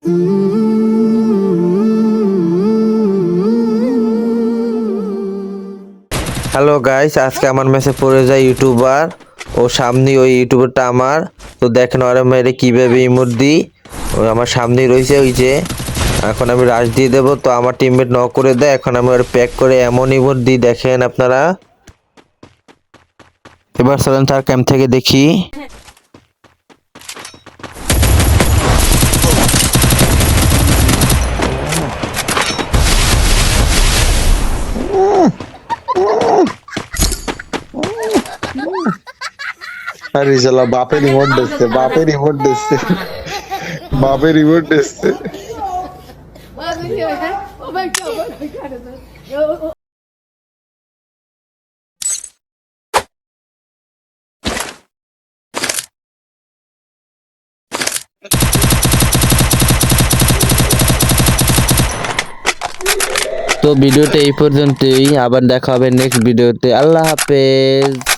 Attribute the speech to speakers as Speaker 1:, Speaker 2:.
Speaker 1: Hello guys, আজকে আমার মেসে পড়ে যায় ইউটিউবার ও সামনে ওই ইউটিউবারটা আমার। তো দেখেন ওরা মেরে কিভাবে ইমোট দিই। ওই আমার সামনেই রয়েছে, ওই যে এখন আমি রাশ দিয়ে দেবো, তো আমার টিমমেট নক করে দেয়। এখন আমি ওর প্যাক করে এমন ইমোট দিই, দেখেন আপনারা। এবার চলেন তার ক্যাম্প থেকে দেখি।
Speaker 2: আরে শালা বাপের রিমোট দিচ্ছে, বাপের রিমোট দিচ্ছে, বাপের রিমোট দিচ্ছে।
Speaker 1: তো ভিডিওটা এই পর্যন্তই, আবার দেখা হবে নেক্সট ভিডিওতে। আল্লাহ হাফেজ।